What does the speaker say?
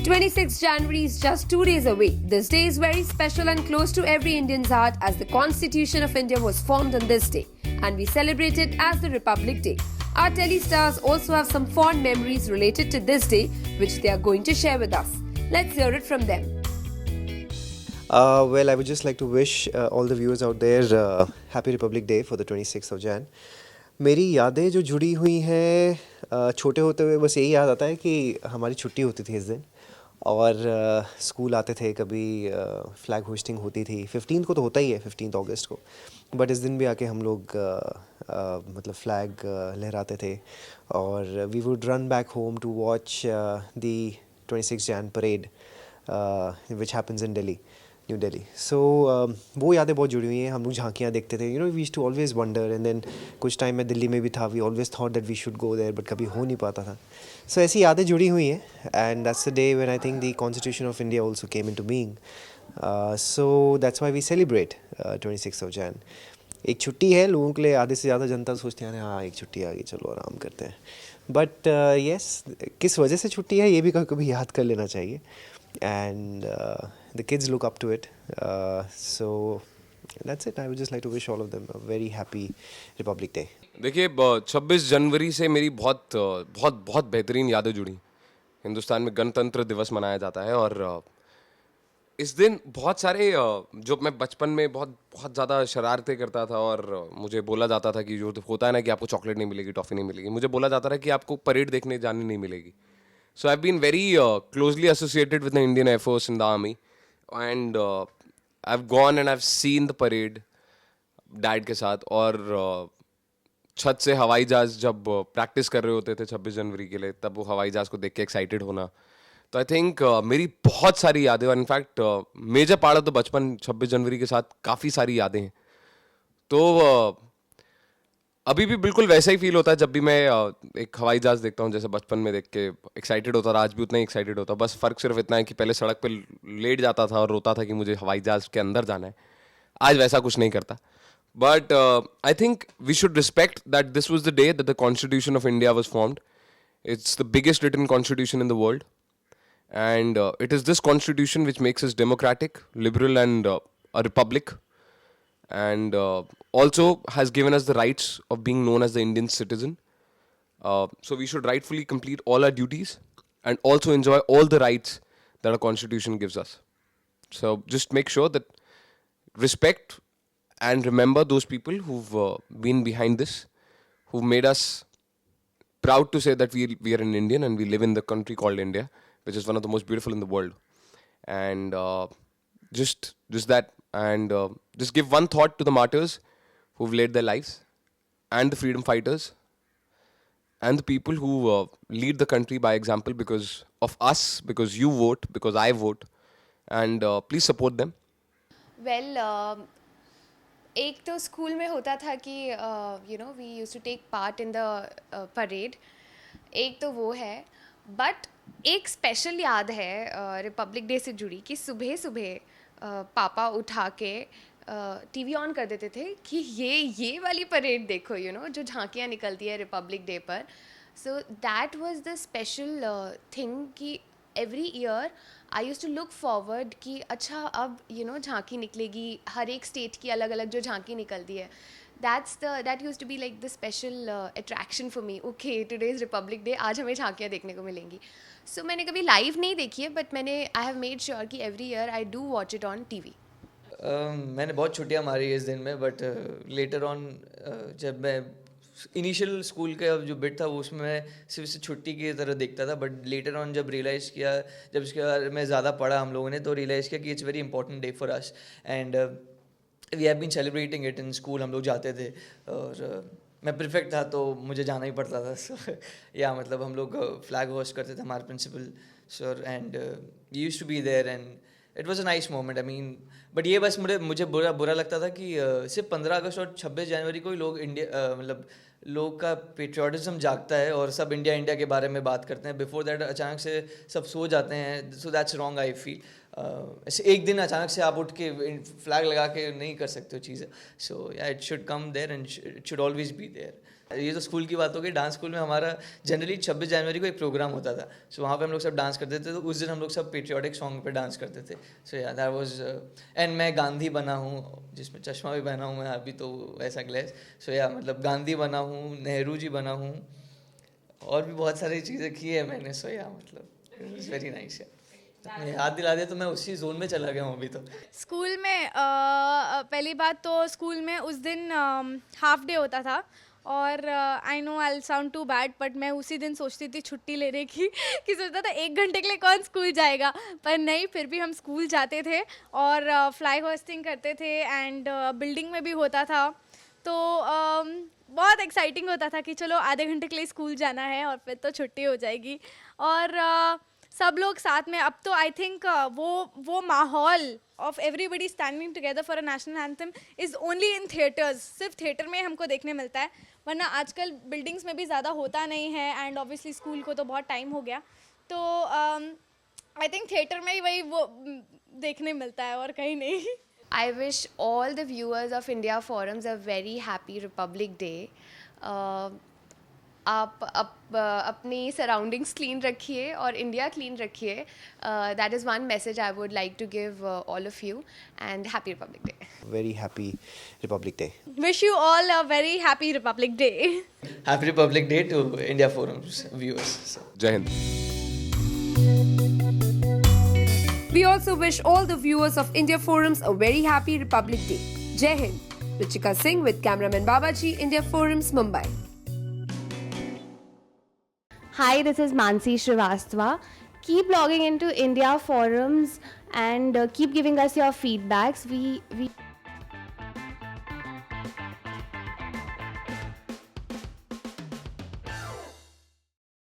26 January is just 2 days away. This day is very special and close to every Indian's heart as the Constitution of India was formed on this day and we celebrate it as the Republic Day. Our telestars also have some fond memories related to this day which they are going to share with us. Let's hear it from them. Well, I would just like to wish all the viewers out there Happy Republic Day for the 26th of Jan. मेरी यादें जो जुड़ी हुई हैं छोटे होते हुए बस यही याद आता है कि हमारी छुट्टी होती थी इस दिन और स्कूल आते थे कभी फ्लैग होस्टिंग होती थी 15 को तो होता ही है 15 अगस्त को बट इस दिन भी आके हम लोग मतलब फ्लैग लहराते थे और we would run back home to watch the 26 Jan parade which happens in Delhi New Delhi so वो यादें बहुत जुड़ी हुई हैं हम लोग झांकियाँ देखते थे we used to always wonder and then कुछ टाइम में दिल्ली में भी था we always thought that we should go there but कभी हो नहीं पाता था सो ऐसी यादें जुड़ी हुई हैं and that's the day when I think the constitution of India also came into being so that's why we celebrate 26 of Jan एक छुट्टी है लोगों के लिए आधे से ज़्यादा जनता सोचती है हाँ एक छुट्टी आ गई चलो आराम करते हैं बट येस किस वजह से छुट्टी है ये भी कभी कभी याद कर लेना चाहिए and the kids look up to it so that's it I would just like to wish all of them a very happy Republic Day. देखिए 26 जनवरी से मेरी बहुत बहुत बहुत बेहतरीन यादें जुड़ी हिंदुस्तान में गणतंत्र दिवस मनाया जाता है और इस दिन बहुत सारे जो मैं बचपन में बहुत बहुत ज़्यादा शरारतें करता था और मुझे बोला जाता था कि जो होता है ना कि आपको चॉकलेट नहीं मिलेगी टॉफ़ी नहीं मिलेगी मुझे बोला जाता था कि आपको परेड देखने जाने नहीं मिलेगी. So I've been very closely associated with the Indian Air Force in the Army and I've gone and I've seen the parade dad के साथ और छत से हवाई जहाज़ जब प्रैक्टिस कर रहे होते थे 26 जनवरी के लिए तब वो हवाई जहाज़ को देख के एक्साइटेड होना तो आई थिंक मेरी बहुत सारी यादें और in fact major part of the बचपन 26 जनवरी के साथ काफ़ी सारी यादें हैं तो अभी भी बिल्कुल वैसा ही फील होता है जब भी मैं एक हवाई जहाज़ देखता हूँ जैसे बचपन में देख के एक्साइटेड होता था आज भी उतना ही एक्साइटेड होता बस फ़र्क सिर्फ इतना है कि पहले सड़क पे लेट जाता था और रोता था कि मुझे हवाई जहाज़ के अंदर जाना है आज वैसा कुछ नहीं करता but I think we should respect that this was the day that the constitution of India was formed it's the biggest written constitution in the world and it is this constitution which makes us democratic, liberal and a republic and also has given us the rights of being known as the Indian citizen. So we should rightfully complete all our duties and also enjoy all the rights that our constitution gives us. So just make sure that respect and remember those people who've been behind this, who've made us proud to say that we are an Indian and we live in the country called India, which is one of the most beautiful in the world. And just that. And just give one thought to the martyrs who've laid their lives and the freedom fighters and the people who lead the country by example because of us, because you vote, because I vote. And please support them. Well, एक तो school में होता था कि we used to take part in the parade एक तो वो है बट एक स्पेशल याद है रिपब्लिक डे से जुड़ी कि सुबह सुबह पापा उठा के टीवी ऑन कर देते थे कि ये वाली परेड देखो जो झांकियाँ निकलती है रिपब्लिक डे पर so that was the special thing कि every year I use to look forward कि अच्छा अब झांकी निकलेगी हर एक स्टेट की अलग अलग जो झांकी निकलती है that used to be like the special attraction for me. Okay, today is Republic Day, आज हमें झांकियाँ देखने को मिलेंगी. So मैंने कभी लाइव नहीं देखी है but I have made sure कि every year I do watch it on TV. मैंने बहुत छुट्टियाँ मारी इस दिन में बट लेटर ऑन जब मैं इनिशियल स्कूल का जो बिट था वो उसमें मैं सिर्फ इसे छुट्टी की तरह देखता था बट लेटर ऑन जब रियलाइज़ किया जब इसके बारे में ज़्यादा पढ़ा हम लोगों ने तो रियलाइज़ किया कि it's very important day for us and we have been celebrating it in school हम लोग जाते थे और मैं प्रिफेक्ट था तो मुझे जाना ही पड़ता था सो या मतलब हम लोग फ्लैग होस्ट करते थे हमारे principal sir and we used to be there and it was a nice moment I mean but ये बस मुझे बुरा लगता था कि सिर्फ 15 अगस्त और 26 जनवरी को ही लोग इंडिया मतलब लोग का पेट्रियाटिज्म जागता है और सब इंडिया के बारे में बात करते हैं बिफोर दैट अचानक से सब सो जाते हैं so that's wrong I feel ऐसे एक दिन अचानक से आप उठ के फ्लैग लगा के नहीं कर सकते हो चीज़ें सो या it should come there and it should always be there ये तो स्कूल की बात हो गई। डांस स्कूल में हमारा जनरली 26 जनवरी को एक प्रोग्राम होता था, सो वहाँ पे हम लोग सब डांस करते थे। तो उस दिन हम लोग सब पेट्रियाटिक सॉन्ग पे डांस करते थे। सो या दैट वाज एंड मैं गांधी बना हूँ, जिसमें चश्मा भी पहना हूँ मैं अभी तो ऐसा ग्लेस। सो या मतलब गांधी बना हूँ, नेहरू जी बना हूँ, और भी बहुत सारी चीज़ें की है मैंने। सो या मतलब इट वाज वेरी नाइस। याद दिला दे तो मैं उसी जोन में चला गया हूँ अभी तो। स्कूल में पहली बात तो स्कूल में उस दिन हाफ डे होता था, और I know I sound too bad, but मैं उसी दिन सोचती थी छुट्टी लेने की कि सोचता था 1 घंटे के लिए कौन स्कूल जाएगा, पर नहीं, फिर भी हम स्कूल जाते थे और फ्लाई होस्टिंग करते थे, एंड बिल्डिंग में भी होता था। तो बहुत एक्साइटिंग होता था कि चलो आधे घंटे के लिए स्कूल जाना है और फिर तो छुट्टी हो जाएगी। और सब लोग साथ में, अब तो आई थिंक वो माहौल of everybody standing together for a national anthem is only in theatres, सिर्फ थिएटर में हमको देखने मिलता है, वरना आजकल बिल्डिंग्स में भी ज़्यादा होता नहीं है, एंड ऑब्वियसली स्कूल को तो बहुत टाइम हो गया। तो आई थिंक थिएटर में ही वही वो देखने मिलता है और कहीं नहीं। I wish all the viewers of India Forums a very happy Republic Day. आप अपनी सराउंडिंग्स क्लीन रखिए और इंडिया क्लीन रखिए। That is one message I would like to give all of you, and happy Republic Day. Very happy Republic Day. Wish you all a very happy Republic Day. Happy Republic Day to India forums viewers. जय हिंद। We also wish all the viewers of India Forums a very happy Republic Day. Jai Hind. Ruchika Singh with cameraman Babaji, India Forums, Mumbai. Hi, this is Mansi Srivastava. Keep logging into India Forums and keep giving us your feedbacks. We